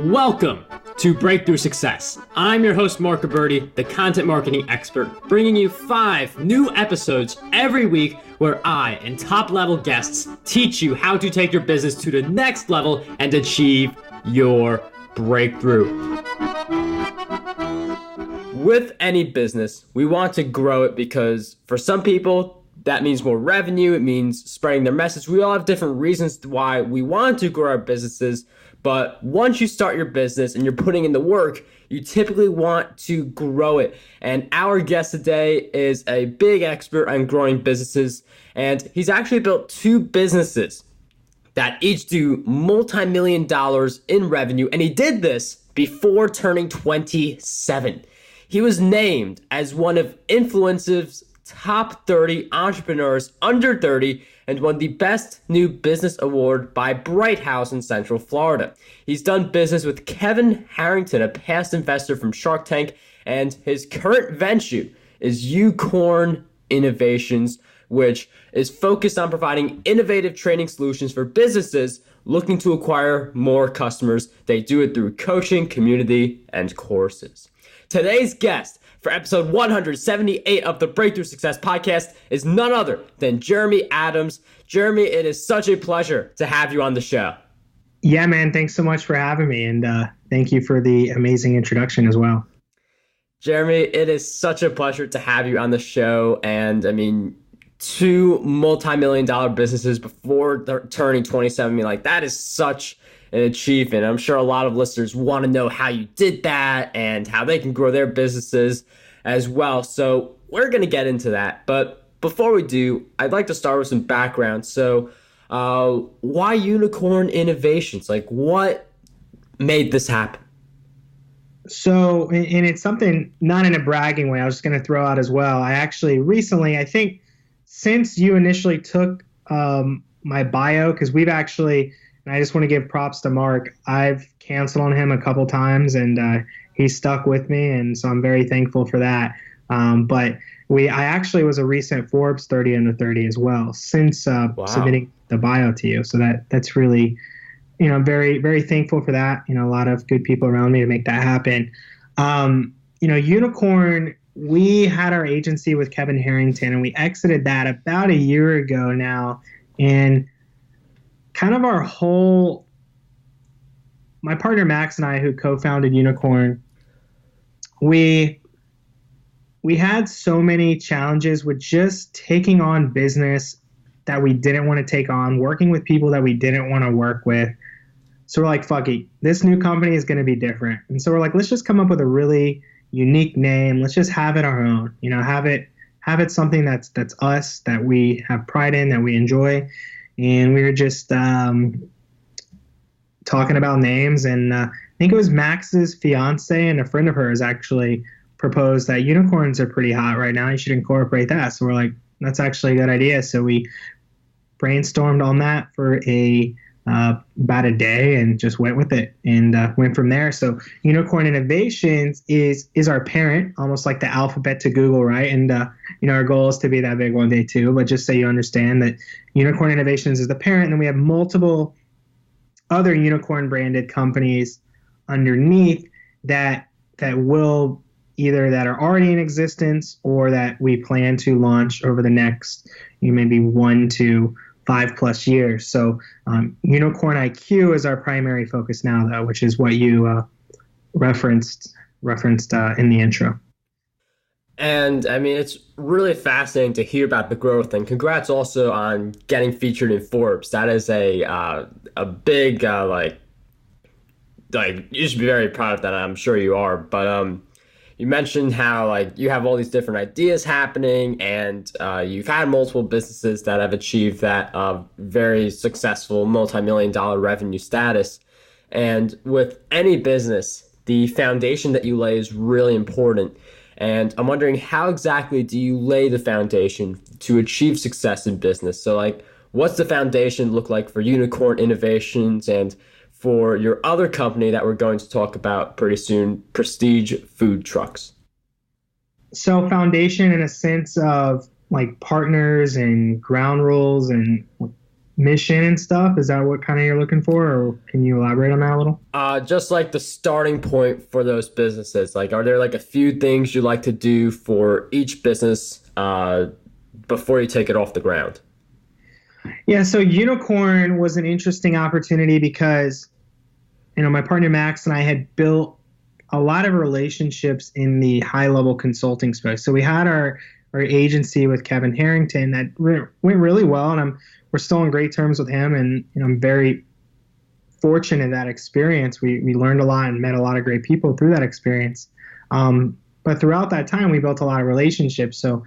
Welcome to Breakthrough Success. I'm your host, Mark Roberti, the content marketing expert, bringing you 5 new episodes every week where I and top-level guests teach you how to take your business to the next level and achieve your breakthrough. With any business, we want to grow it because for some people, that means more revenue. It means spreading their message. We all have different reasons why we want to grow our businesses. But once you start your business and you're putting in the work, you typically want to grow it. And our guest today is a big expert on growing businesses. And he's actually built 2 businesses that each do multi-million dollars in revenue. And he did this before turning 27. He was named as one of Influencive's top 30 entrepreneurs under 30 and won the Best New Business Award by Brighthouse in Central Florida. He's done business with Kevin Harrington, a past investor from Shark Tank, and his current venture is Unicorn Innovations, which is focused on providing innovative training solutions for businesses looking to acquire more customers. They do it through coaching, community, and courses. Today's guest for episode 178 of the Breakthrough Success Podcast is none other than Jeremy Adams. Jeremy, it is such a pleasure to have you on the show. Yeah, man. Thanks so much for having me. And thank you for the amazing introduction as well. Jeremy, it is such a pleasure to have you on the show. And I mean, 2 multi-million dollar businesses before turning 27. I mean, like, that is such an achievement. I'm sure a lot of listeners want to know how you did that and how they can grow their businesses as well. So we're going to get into that. But before we do, I'd like to start with some background. So why Unicorn Innovations? Like, what made this happen? So, and it's something not in a bragging way, I was just going to throw out as well. I actually recently, I think since you initially took my bio, because we've actually, and I just want to give props to Mark. I've canceled on him a couple times, and he stuck with me, and so I'm very thankful for that. But I actually was a recent Forbes 30 under 30 as well since submitting the bio to you. So that's really, very, very thankful for that. A lot of good people around me to make that happen. Unicorn, we had our agency with Kevin Harrington, and we exited that about a year ago now, and kind of my partner Max and I, who co-founded Unicorn, we had so many challenges with just taking on business that we didn't want to take on, working with people that we didn't want to work with. So we're like, fuck it, this new company is going to be different. And so we're like, let's just come up with a really unique name. Let's just have it our own, have it something that's us, that we have pride in, that we enjoy. And we were just talking about names, and I think it was Max's fiance and a friend of hers actually proposed that unicorns are pretty hot right now. You should incorporate that. So we're like, that's actually a good idea. So we brainstormed on that for about a day and just went with it and went from there. So Unicorn Innovations is our parent, almost like the alphabet to Google, right? And our goal is to be that big one day too. But just so you understand that Unicorn Innovations is the parent, and then we have multiple other unicorn branded companies underneath that will either that are already in existence or that we plan to launch over the next maybe 1 to 5+ years. So Unicorn IQ is our primary focus now, though, which is what you referenced in the intro. And I mean, it's really fascinating to hear about the growth, and congrats also on getting featured in Forbes. That is a big you should be very proud of that. I'm sure you are. But you mentioned how you have all these different ideas happening, and you've had multiple businesses that have achieved that very successful multi-million dollar revenue status. And with any business, the foundation that you lay is really important. And I'm wondering, how exactly do you lay the foundation to achieve success in business? So what's the foundation look like for Unicorn Innovations and for your other company that we're going to talk about pretty soon, Prestige Food Trucks? So foundation in a sense of partners and ground rules and mission and stuff? Is that what kind of you're looking for, or can you elaborate on that a little? Just like the starting point for those businesses. Like, are there like a few things you like to do for each business before you take it off the ground? Yeah, so Unicorn was an interesting opportunity because, my partner Max and I had built a lot of relationships in the high level consulting space. So we had our agency with Kevin Harrington that went really well, and we're still on great terms with him. And I'm very fortunate in that experience. We learned a lot and met a lot of great people through that experience. But throughout that time, we built a lot of relationships. So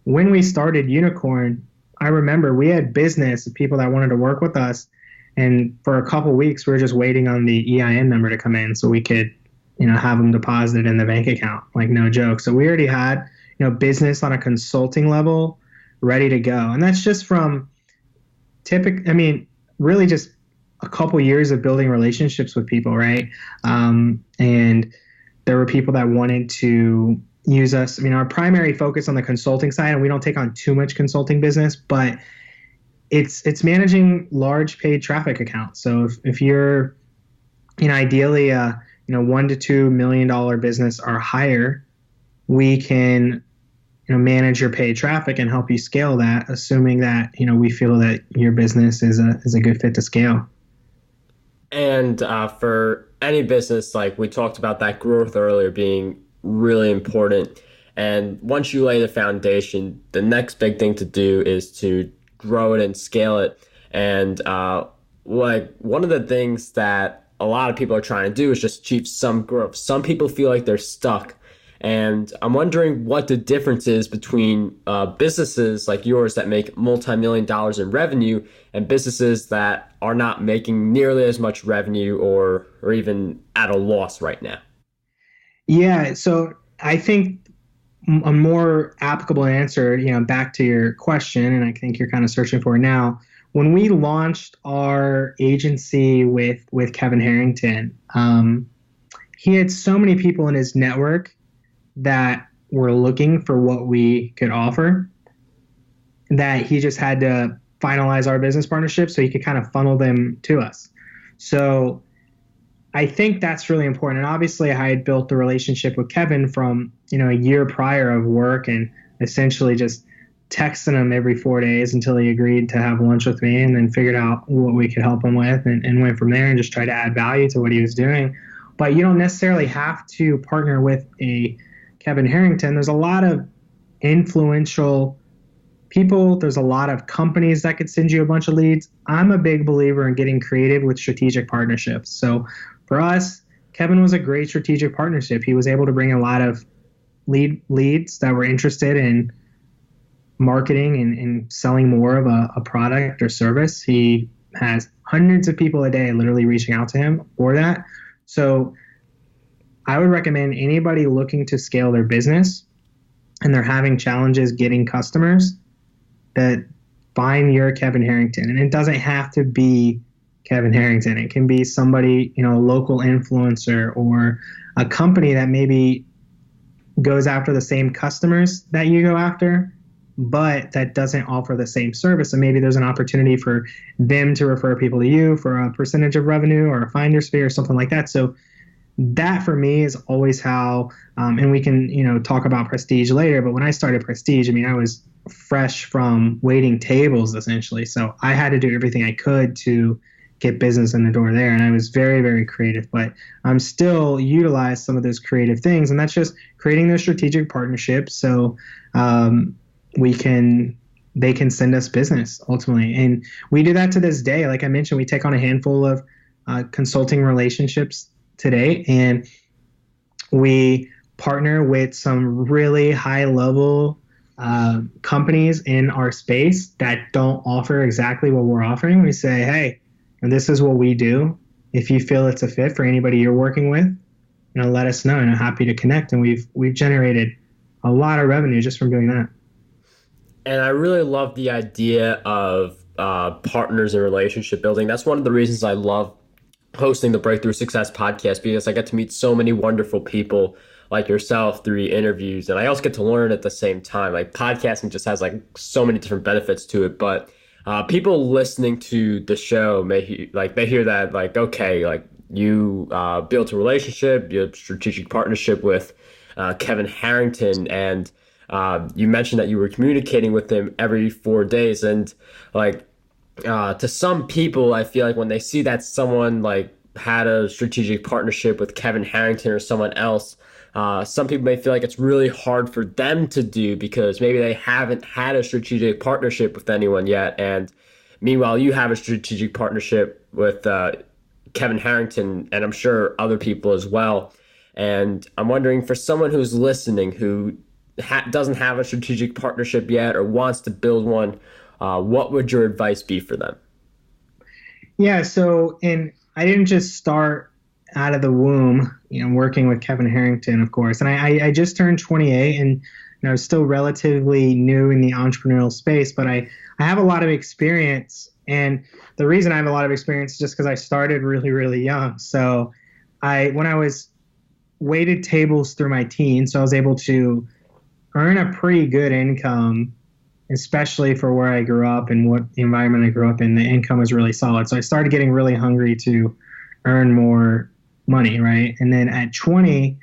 when we started Unicorn, I remember we had business people that wanted to work with us, and for a couple of weeks, we were just waiting on the EIN number to come in so we could, have them deposited in the bank account. Like, no joke. So we already had, business on a consulting level ready to go, and that's just from really just a couple years of building relationships with people, right? And there were people that wanted to use us. Our primary focus on the consulting side, and we don't take on too much consulting business, but it's managing large paid traffic accounts. So if you're, ideally a $1 to $2 million business or higher, we can manage your paid traffic and help you scale that, assuming that we feel that your business is a good fit to scale. And for any business, like we talked about that growth earlier being really important. And once you lay the foundation, the next big thing to do is to grow it and scale it. And like one of the things that a lot of people are trying to do is just achieve some growth. Some people feel like they're stuck. And I'm wondering what the difference is between businesses like yours that make multi-million dollars in revenue and businesses that are not making nearly as much revenue or even at a loss right now. Yeah, so I think a more applicable answer, back to your question, and I think you're kind of searching for it now. When we launched our agency with Kevin Harrington, he had so many people in his network that were looking for what we could offer that he just had to finalize our business partnership so he could kind of funnel them to us. So I think that's really important. And obviously I had built the relationship with Kevin from, a year prior of work and essentially just texting him every 4 days until he agreed to have lunch with me, and then figured out what we could help him with and went from there and just tried to add value to what he was doing. But you don't necessarily have to partner with a Kevin Harrington. There's a lot of influential people. There's a lot of companies that could send you a bunch of leads. I'm a big believer in getting creative with strategic partnerships. So for us, Kevin was a great strategic partnership. He was able to bring a lot of leads that were interested in marketing and selling more of a product or service. He has hundreds of people a day literally reaching out to him for that. So I would recommend anybody looking to scale their business and they're having challenges getting customers, that find your Kevin Harrington. And it doesn't have to be Kevin Harrington. It can be somebody, a local influencer or a company that maybe goes after the same customers that you go after, but that doesn't offer the same service. And maybe there's an opportunity for them to refer people to you for a percentage of revenue or a finder's fee or something like that. So that for me is always how, and we can, talk about Prestige later, but when I started Prestige, I was fresh from waiting tables essentially. So I had to do everything I could to get business in the door there. And I was very, very creative, but I'm still utilize some of those creative things. And that's just creating those strategic partnerships. So, they can send us business ultimately. And we do that to this day. Like I mentioned, we take on a handful of consulting relationships today, and we partner with some really high level companies in our space that don't offer exactly what we're offering. We say, hey, and this is what we do. If you feel it's a fit for anybody you're working with, let us know, and I'm happy to connect. And we've generated a lot of revenue just from doing that. And I really love the idea of partners and relationship building. That's one of the reasons I love hosting the Breakthrough Success podcast, because I get to meet so many wonderful people like yourself through interviews. And I also get to learn at the same time. Like podcasting just has like so many different benefits to it. But people listening to the show they hear that like, okay, like you built a relationship, you have a strategic partnership with Kevin Harrington, and you mentioned that you were communicating with him every 4 days, and like to some people, I feel like when they see that someone like had a strategic partnership with Kevin Harrington or someone else, some people may feel like it's really hard for them to do because maybe they haven't had a strategic partnership with anyone yet. And meanwhile, you have a strategic partnership with Kevin Harrington, and I'm sure other people as well. And I'm wondering for someone who's listening who doesn't have a strategic partnership yet or wants to build one, what would your advice be for them? Yeah, so and I didn't just start out of the womb, working with Kevin Harrington, of course. And I just turned 28 and I was still relatively new in the entrepreneurial space, but I have a lot of experience. And the reason I have a lot of experience is just because I started really, really young. So when I was waited tables through my teens, so I was able to earn a pretty good income, especially for where I grew up and what the environment I grew up in. The income was really solid. So I started getting really hungry to earn more money, right? And then at 20,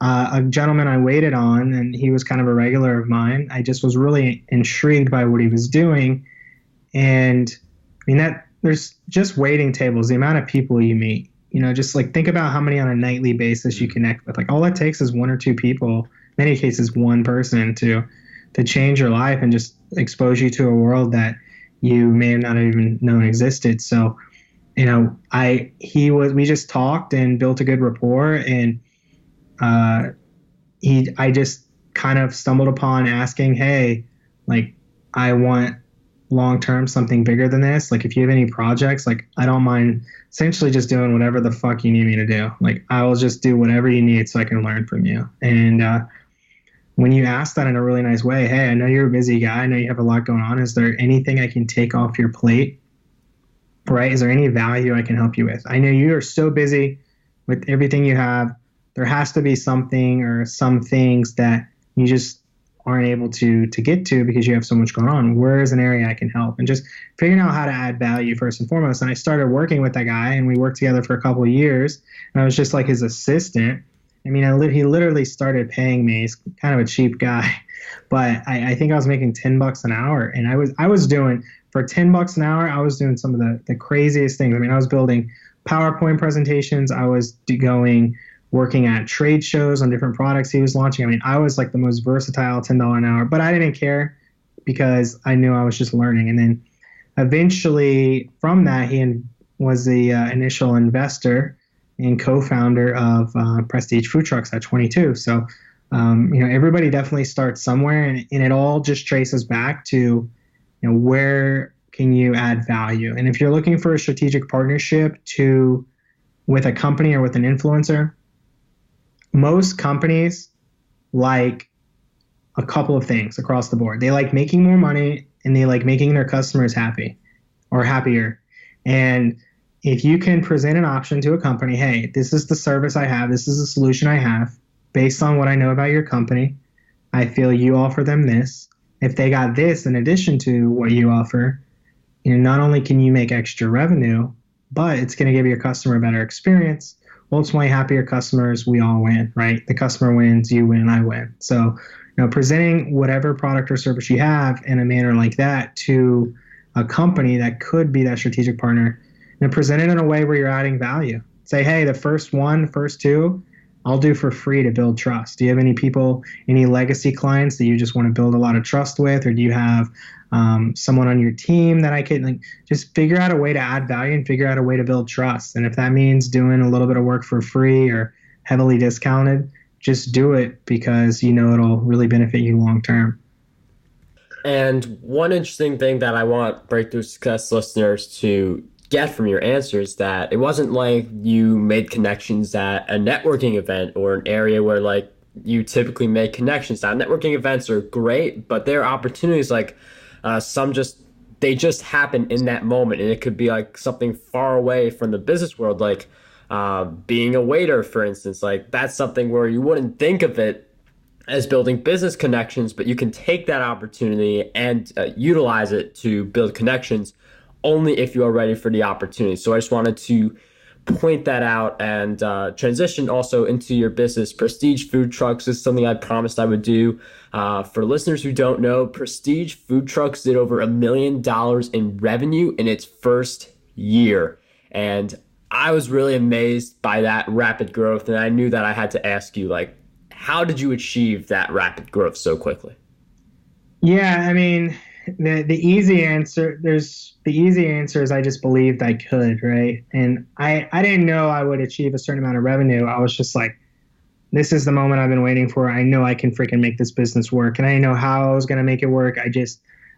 a gentleman I waited on, and he was kind of a regular of mine. I just was really intrigued by what he was doing. And I mean, that there's just waiting tables, the amount of people you meet, just like think about how many on a nightly basis you connect with. Like all it takes is one or two people, many cases, one person to change your life and just expose you to a world that you may have not even known existed. So, we just talked and built a good rapport, and I just kind of stumbled upon asking, hey, like I want long term something bigger than this. Like if you have any projects, like I don't mind essentially just doing whatever the fuck you need me to do. Like I will just do whatever you need so I can learn from you. And when you ask that in a really nice way, hey, I know you're a busy guy. I know you have a lot going on. Is there anything I can take off your plate? Right? Is there any value I can help you with? I know you are so busy with everything you have. There has to be something or some things that you just aren't able to get to because you have so much going on. Where is an area I can help? And just figuring out how to add value first and foremost. And I started working with that guy, and we worked together for a couple of years. And I was just like his assistant. I mean, he literally started paying me. He's kind of a cheap guy, but I think I was making $10 an hour, and I was doing for $10 an hour. I was doing some of the craziest things. I mean, I was building PowerPoint presentations. I was working at trade shows on different products he was launching. I mean, I was like the most versatile $10 an hour, but I didn't care because I knew I was just learning. And then eventually, from that, he was the initial investor and co-founder of Prestige Food Trucks at 22. So, everybody definitely starts somewhere, and it all just traces back to, where can you add value? And if you're looking for a strategic partnership with a company or with an influencer, most companies like a couple of things across the board. They like making more money, and they like making their customers happy or happier. And if you can present an option to a company, hey, this is the service I have, this is the solution I have, based on what I know about your company, I feel you offer them this. If they got this in addition to what you offer, not only can you make extra revenue, but it's going to give your customer a better experience. Ultimately, happier customers, we all win, right? The customer wins, you win, I win. So, presenting whatever product or service you have in a manner like that to a company that could be that strategic partner, and present it in a way where you're adding value. Say, hey, the first two, I'll do for free to build trust. Do you have any legacy clients that you just want to build a lot of trust with? Or do you have someone on your team that I can just figure out a way to add value and figure out a way to build trust? And if that means doing a little bit of work for free or heavily discounted, just do it because it'll really benefit you long term. And one interesting thing that I want Breakthrough Success listeners to get from your answers that it wasn't like you made connections at a networking event or an area where like you typically make connections. Now, networking events are great, but there are opportunities like they just happen in that moment, and it could be like something far away from the business world, like being a waiter, for instance. Like that's something where you wouldn't think of it as building business connections, but you can take that opportunity and utilize it to build connections only if you are ready for the opportunity. So I just wanted to point that out and transition also into your business. Prestige Food Trucks is something I promised I would do. For listeners who don't know, Prestige Food Trucks did over $1 million in revenue in its first year. And I was really amazed by that rapid growth. And I knew that I had to ask you, like, how did you achieve that rapid growth so quickly? Yeah, I mean, the easy answer is I just believed I could, right? And I didn't know I would achieve a certain amount of revenue. I was just like, this is the moment I've been waiting for. I know I can freaking make this business work. And I didn't know how I was going to make it work.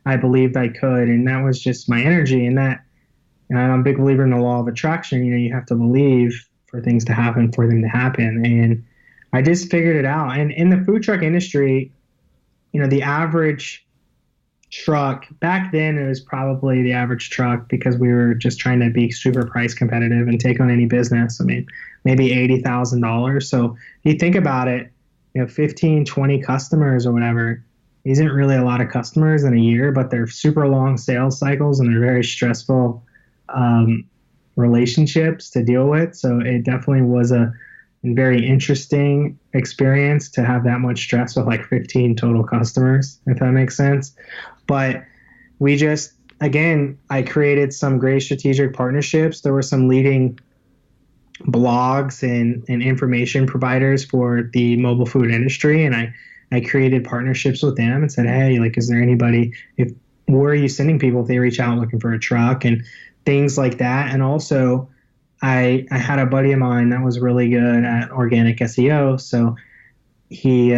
I believed I could. And that was just my energy. And I'm a big believer in the law of attraction. You know, you have to believe for things to happen, for them to happen. And I just figured it out. And in the food truck industry, you know, the average truck back then, it was probably the average truck, because we were just trying to be super price competitive and take on any business. I mean, maybe $80,000. So if you think about it, you know, 15, 20 customers or whatever isn't really a lot of customers in a year, but they're super long sales cycles and they're very stressful relationships to deal with. So it definitely was a very interesting experience to have that much stress with like 15 total customers, if that makes sense. But we just, again, I created some great strategic partnerships. There were some leading blogs and information providers for the mobile food industry. And I created partnerships with them and said, hey, like, is there anybody, where are you sending people if they reach out looking for a truck and things like that. And also I had a buddy of mine that was really good at organic SEO. So he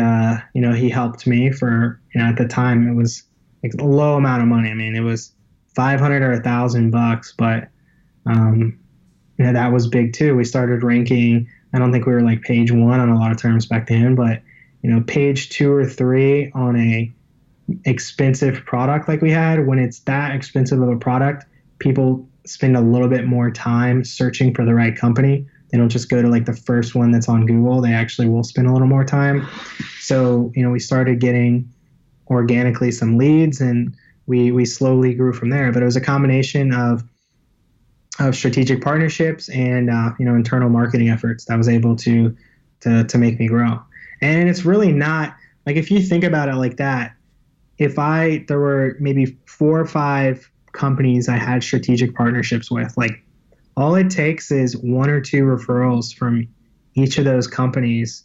helped me for, at the time it was like a low amount of money. I mean, it was 500 or $1,000, but, that was big too. We started ranking. I don't think we were like page 1 on a lot of terms back then, but, page 2 or 3 on a expensive product like we had. When it's that expensive of a product, people spend a little bit more time searching for the right company. They don't just go to like the first one that's on Google. They actually will spend a little more time. So, we started getting organically some leads, and we slowly grew from there. But it was a combination of strategic partnerships and internal marketing efforts that was able to make me grow. And it's really not like, if you think about it like that, there were maybe 4 or 5 companies I had strategic partnerships with, like, all it takes is 1 or 2 referrals from each of those companies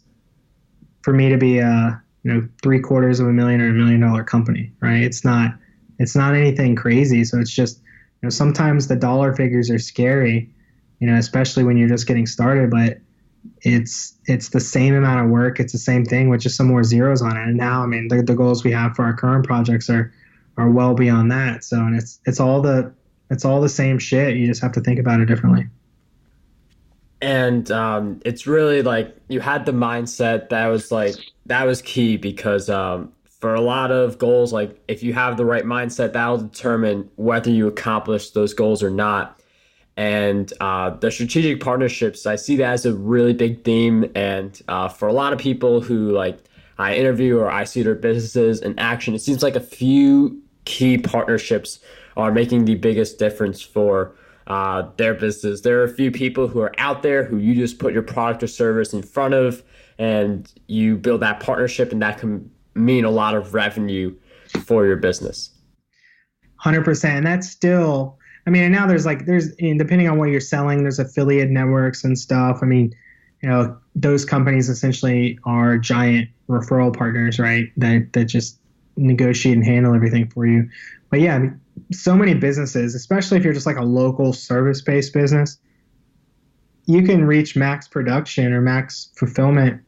for me to be a $750,000 or $1 million company, right? It's not anything crazy. So it's just, sometimes the dollar figures are scary, especially when you're just getting started, but it's the same amount of work. It's the same thing with just some more zeros on it. And now, I mean, the goals we have for our current projects are well beyond that. So, and it's all the same shit. You just have to think about it differently. And it's really like you had the mindset that was key, because for a lot of goals, like if you have the right mindset, that'll determine whether you accomplish those goals or not. And the strategic partnerships, I see that as a really big theme. And for a lot of people who like I interview or I see their businesses in action, it seems like a few key partnerships are making the biggest difference for their business. There are a few people who are out there who you just put your product or service in front of, and you build that partnership, and that can mean a lot of revenue for your business. 100%. And that's still, I mean, and now there's depending on what you're selling, there's affiliate networks and stuff. I mean, those companies essentially are giant referral partners, right? That just negotiate and handle everything for you. But yeah, I mean, so many businesses, especially if you're just like a local service-based business, you can reach max production or max fulfillment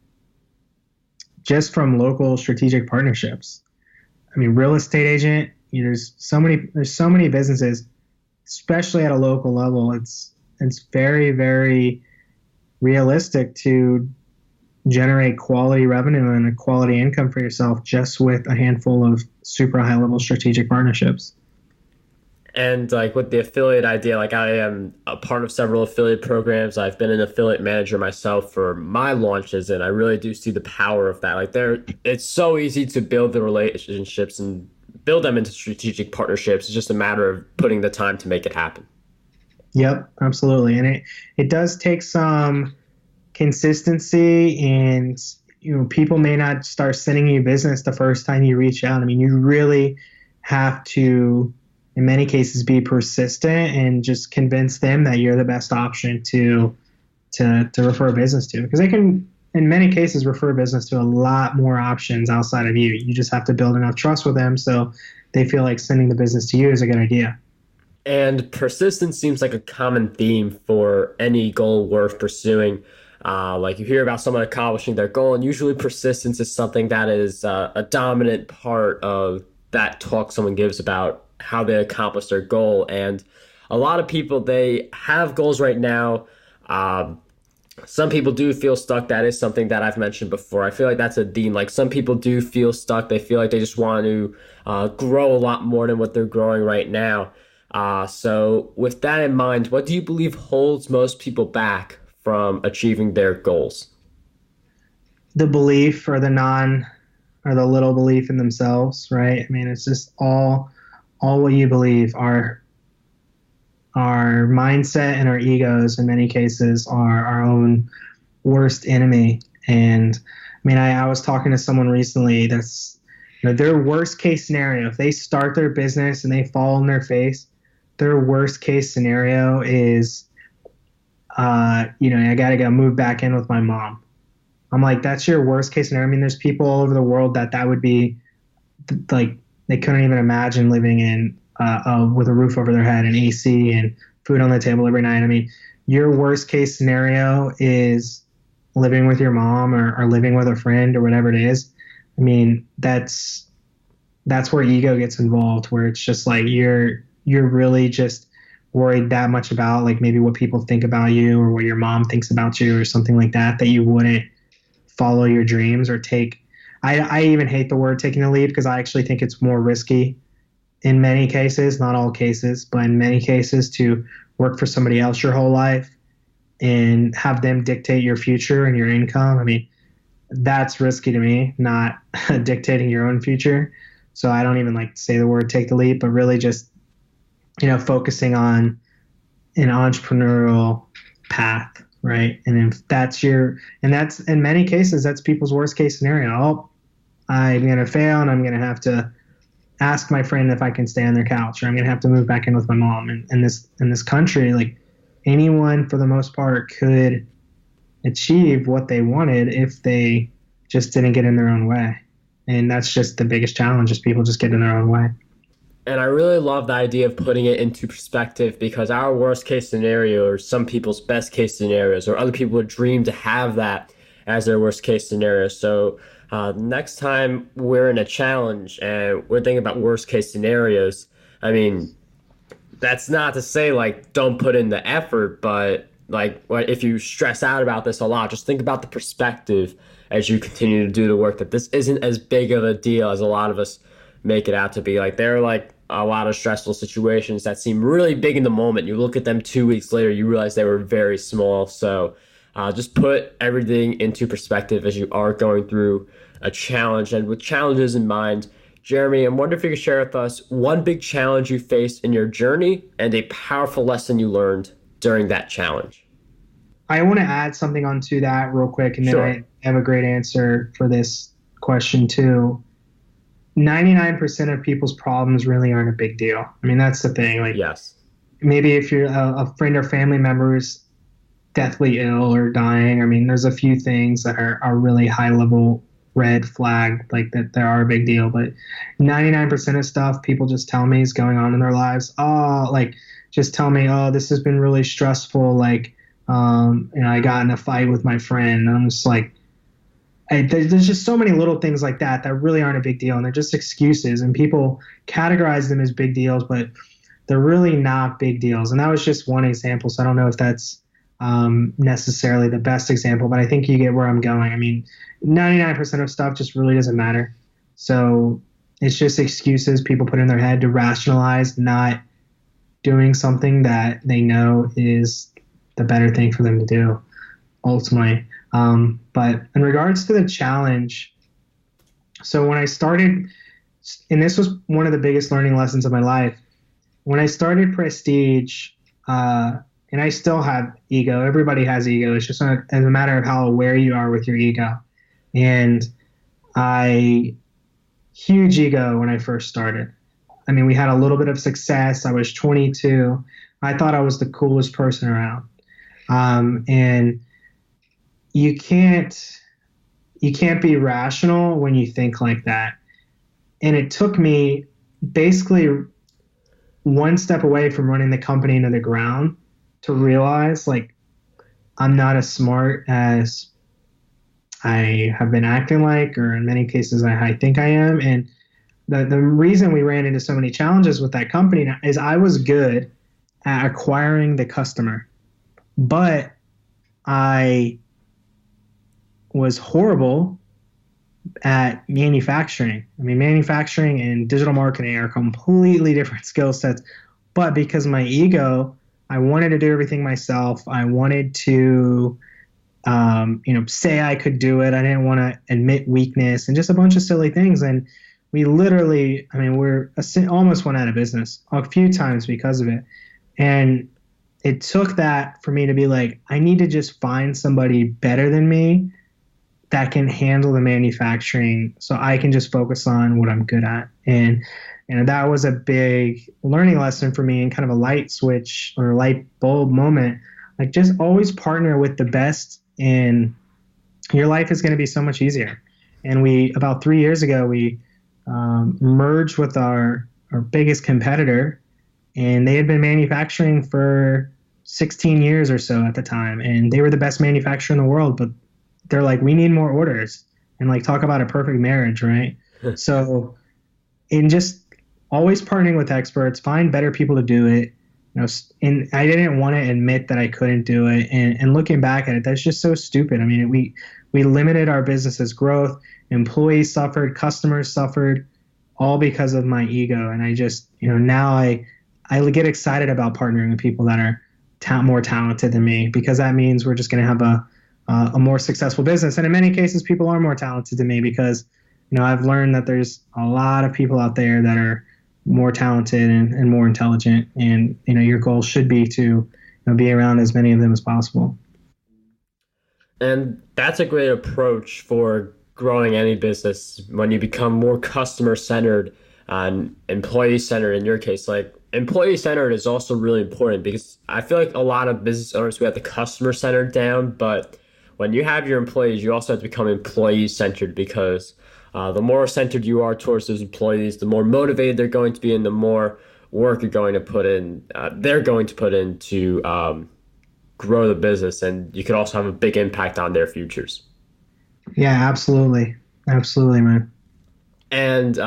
just from local strategic partnerships. I mean, real estate agent, there's so many businesses, especially at a local level. It's very, very realistic to generate quality revenue and a quality income for yourself just with a handful of super high level strategic partnerships. And like with the affiliate idea, like I am a part of several affiliate programs. I've been an affiliate manager myself for my launches, and I really do see the power of that. Like there, it's so easy to build the relationships and build them into strategic partnerships. It's just a matter of putting the time to make it happen. Yep, absolutely. And it does take some consistency, and people may not start sending you business the first time you reach out. I mean, you really have to, in many cases, be persistent and just convince them that you're the best option to refer business to, because they can, in many cases, refer business to a lot more options outside of you. You just have to build enough trust with them so they feel like sending the business to you is a good idea. And persistence seems like a common theme for any goal worth pursuing. Like you hear about someone accomplishing their goal, and usually persistence is something that is a dominant part of that talk someone gives about how they accomplish their goal. And a lot of people, they have goals right now. Um, some people do feel stuck. That is something that I've mentioned before. I feel like that's a theme. Like some people do feel stuck. They feel like they just want to grow a lot more than what they're growing right now. So, with that in mind, what do you believe holds most people back from achieving their goals? The belief, or the little belief in themselves, right? I mean, it's just all what you believe. Our mindset and our egos, in many cases, are our own worst enemy. And I mean, I was talking to someone recently that's, their worst case scenario, if they start their business and they fall on their face, their worst case scenario is, I got to go move back in with my mom. I'm like, that's your worst case scenario. I mean, there's people all over the world that would be like, they couldn't even imagine living in with a roof over their head and AC and food on the table every night. I mean, your worst case scenario is living with your mom, or living with a friend, or whatever it is. I mean, that's where ego gets involved, where it's just like you're really just worried that much about like maybe what people think about you, or what your mom thinks about you, or something like that, that you wouldn't follow your dreams or take. I even hate the word taking the lead, because I actually think it's more risky in many cases, not all cases, but in many cases, to work for somebody else your whole life and have them dictate your future and your income. I mean, that's risky to me, not dictating your own future. So I don't even like to say the word take the leap, but really just, focusing on an entrepreneurial path, right? And if that's that's in many cases, that's people's worst case scenario. Oh, I'm going to fail, and I'm going to have to ask my friend if I can stay on their couch, or I'm going to have to move back in with my mom. And in this country, like, anyone for the most part could achieve what they wanted if they just didn't get in their own way. And that's just the biggest challenge, is people just get in their own way. And I really love the idea of putting it into perspective, because our worst case scenario, or some people's best case scenarios, or other people would dream to have that as their worst case scenario. So next time we're in a challenge and we're thinking about worst case scenarios, I mean, that's not to say like don't put in the effort, but like if you stress out about this a lot, just think about the perspective as you continue to do the work, that this isn't as big of a deal as a lot of us make it out to be. Like there are like a lot of stressful situations that seem really big in the moment. You look at them 2 weeks later, you realize they were very small. So just put everything into perspective as you are going through a challenge. And with challenges in mind, Jeremy, I'm wondering if you could share with us one big challenge you faced in your journey and a powerful lesson you learned during that challenge. I want to add something onto that real quick, and then Sure. I have a great answer for this question too. 99% of people's problems really aren't a big deal. I mean, that's the thing. Like, Yes. maybe if you're a friend or family member is deathly ill or dying, I mean, there's a few things that are really high level red flag, like that there are a big deal. But 99% of stuff people just tell me is going on in their lives. Oh, like, just tell me, oh, this has been really stressful. Like, I got in a fight with my friend. And I'm just like, there's just so many little things like that that really aren't a big deal, and they're just excuses, and people categorize them as big deals, but they're really not big deals. And that was just one example, so I don't know if that's necessarily the best example, but I think you get where I'm going. I mean, 99% of stuff just really doesn't matter. So it's just excuses people put in their head to rationalize not doing something that they know is the better thing for them to do ultimately. But in regards to the challenge, so when I started, and this was one of the biggest learning lessons of my life, when I started Prestige, and I still have ego. Everybody has ego. It's just as a matter of how aware you are with your ego. And I, huge ego when I first started. I mean, we had a little bit of success. I was 22. I thought I was the coolest person around. And you can't be rational when you think like that. And it took me basically one step away from running the company into the ground to realize like I'm not as smart as I have been acting like, or in many cases I think I am. And the reason we ran into so many challenges with that company is I was good at acquiring the customer, but I was horrible at manufacturing. I mean, manufacturing and digital marketing are completely different skill sets. But because of my ego, I wanted to do everything myself. I wanted to, say I could do it. I didn't want to admit weakness and just a bunch of silly things. And we literally, I mean, almost went out of business a few times because of it. And it took that for me to be like, I need to just find somebody better than me that can handle the manufacturing so I can just focus on what I'm good at. And that was a big learning lesson for me and kind of a light switch or light bulb moment. Like just always partner with the best and your life is going to be so much easier. And about 3 years ago, we merged with our biggest competitor, and they had been manufacturing for 16 years or so at the time. And they were the best manufacturer in the world, but they're like, we need more orders. And like, talk about a perfect marriage, right? So in just always partnering with experts, find better people to do it. And I didn't want to admit that I couldn't do it. And looking back at it, that's just so stupid. I mean, we limited our business's growth. Employees suffered, customers suffered, all because of my ego. And I just, now I get excited about partnering with people that are more talented than me, because that means we're just going to have a more successful business. And in many cases, people are more talented than me because, I've learned that there's a lot of people out there that are more talented and more intelligent. And, your goal should be to be around as many of them as possible. And that's a great approach for growing any business when you become more customer centered and employee centered. In your case, like employee centered is also really important because I feel like a lot of business owners, we have the customer centered down, but when you have your employees, you also have to become employee centered because the more centered you are towards those employees, the more motivated they're going to be and the more work you're going to put in, they're going to put in to grow the business. And you could also have a big impact on their futures. Yeah, absolutely. Absolutely, man. And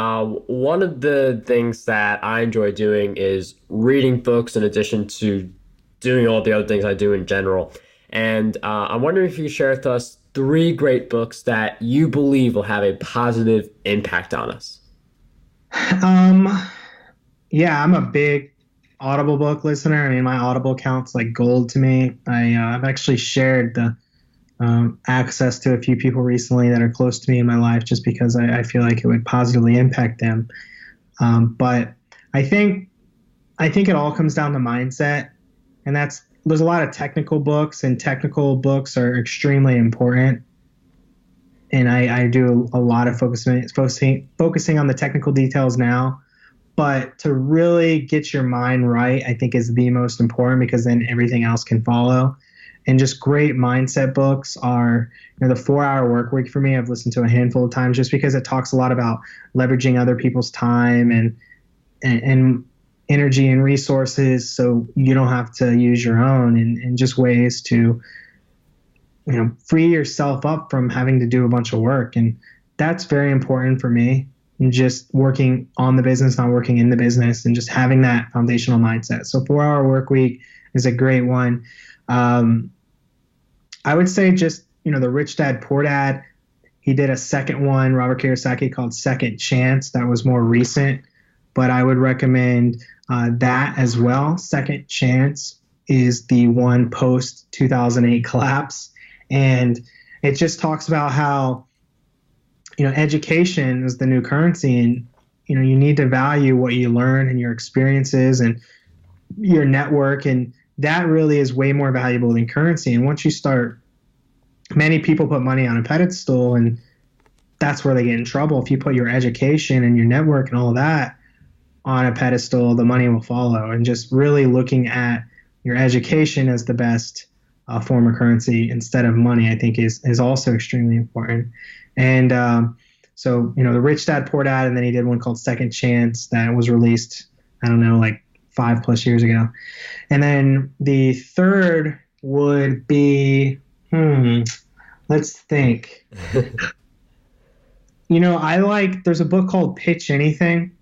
one of the things that I enjoy doing is reading books in addition to doing all the other things I do in general. And I'm wondering if you could share with us 3 great books that you believe will have a positive impact on us. Yeah, I'm a big Audible book listener. I mean, my Audible account's like gold to me. I've actually shared the access to a few people recently that are close to me in my life just because I feel like it would positively impact them. But I think it all comes down to mindset, and there's a lot of technical books, and technical books are extremely important. And I do a lot of focusing on the technical details now. But to really get your mind right, I think is the most important because then everything else can follow. And just great mindset books are, the 4-Hour Work Week for me. I've listened to a handful of times just because it talks a lot about leveraging other people's time and energy and resources so you don't have to use your own, and just ways to free yourself up from having to do a bunch of work. And that's very important for me, and just working on the business, not working in the business, and just having that foundational mindset. So 4-Hour Work Week is a great one. I would say just the Rich Dad Poor Dad. He did a second one, Robert Kiyosaki, called Second Chance. That was more recent. But I would recommend that as well. Second Chance is the one post 2008 collapse. And it just talks about how, education is the new currency, and, you need to value what you learn and your experiences and your network. And that really is way more valuable than currency. And once you start, many people put money on a pedestal, and that's where they get in trouble. If you put your education and your network and all of that on a pedestal, the money will follow. And just really looking at your education as the best form of currency instead of money, I think is also extremely important. And so, the Rich Dad Poor Dad, and then he did one called Second Chance that was released, I don't know, like 5+ years ago. And then the third would be, let's think. There's a book called Pitch Anything,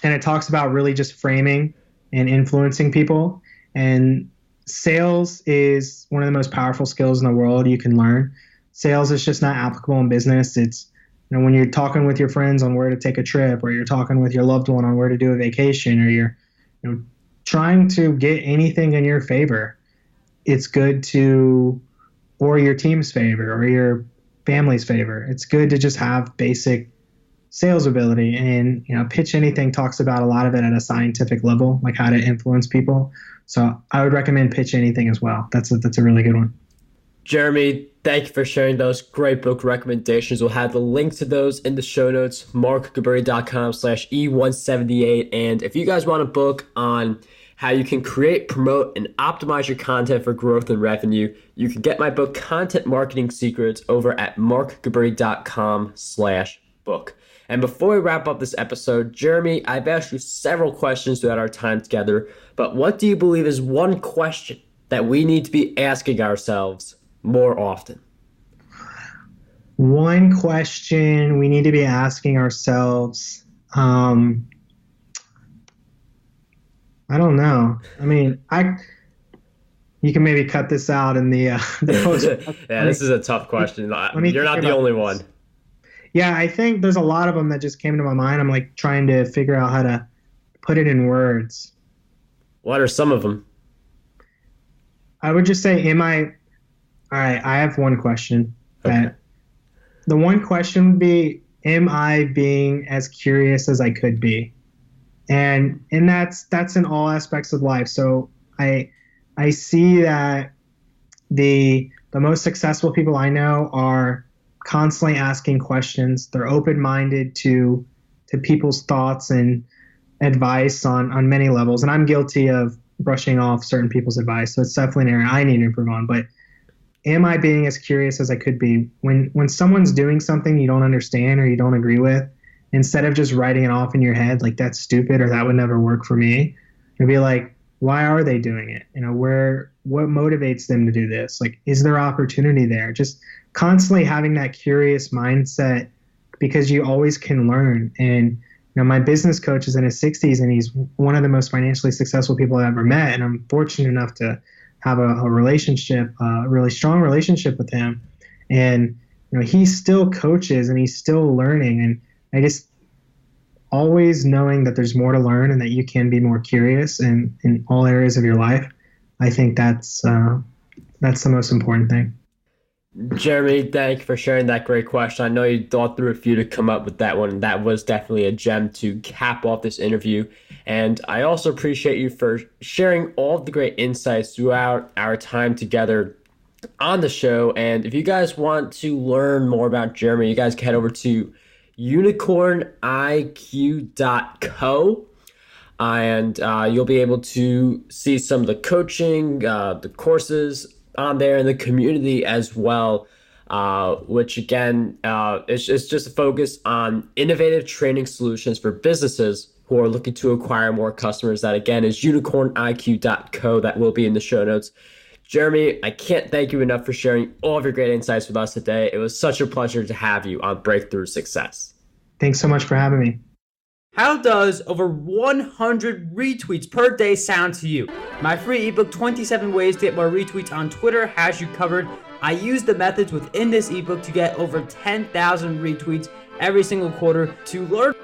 and it talks about really just framing and influencing people. And sales is one of the most powerful skills in the world you can learn. Sales is just not applicable in business. It's, when you're talking with your friends on where to take a trip, or you're talking with your loved one on where to do a vacation, or you're, trying to get anything in your favor, it's good to, or your team's favor, or your family's favor. It's good to just have basic sales ability. And, Pitch Anything talks about a lot of it at a scientific level, like how to influence people. So I would recommend Pitch Anything as well. That's a really good one. Jeremy, thank you for sharing those great book recommendations. We'll have the link to those in the show notes, markgaburi.com/E178. And if you guys want a book on how you can create, promote, and optimize your content for growth and revenue, you can get my book, Content Marketing Secrets, over at markgaburi.com/book. And before we wrap up this episode, Jeremy, I've asked you several questions throughout our time together, but what do you believe is one question that we need to be asking ourselves more often? One question we need to be asking ourselves, I don't know. I mean, you can maybe cut this out in the post. Yeah, this is a tough question. You're not the only one. Yeah, I think there's a lot of them that just came to my mind. I'm like trying to figure out how to put it in words. What are some of them? I would just say, all right, I have one question. Okay. The one question would be, am I being as curious as I could be? And that's in all aspects of life. So I see that the most successful people I know are constantly asking questions. They're open-minded to people's thoughts and advice on many levels. And I'm guilty of brushing off certain people's advice. So it's definitely an area I need to improve on. But am I being as curious as I could be? When someone's doing something you don't understand or you don't agree with, instead of just writing it off in your head like that's stupid or that would never work for me, you'd be like, why are they doing it? What motivates them to do this? Like, is there opportunity there? Just constantly having that curious mindset, because you always can learn. And my business coach is in his 60s, and he's one of the most financially successful people I've ever met. And I'm fortunate enough to have a relationship, a really strong relationship with him. And he still coaches and he's still learning. And I just always knowing that there's more to learn and that you can be more curious in all areas of your life. I think that's the most important thing. Jeremy, thank you for sharing that great question. I know you thought through a few to come up with that one, and that was definitely a gem to cap off this interview. And I also appreciate you for sharing all of the great insights throughout our time together on the show. And if you guys want to learn more about Jeremy, you guys can head over to unicorniq.co. And you'll be able to see some of the coaching, the courses on there in the community as well, which again, it's just a focus on innovative training solutions for businesses who are looking to acquire more customers. That again is unicorniq.co. That will be in the show notes. Jeremy, I can't thank you enough for sharing all of your great insights with us today. It was such a pleasure to have you on Breakthrough Success. Thanks so much for having me. How does over 100 retweets per day sound to you? My free ebook, 27 Ways to Get More Retweets on Twitter, has you covered. I use the methods within this ebook to get over 10,000 retweets every single quarter. To learn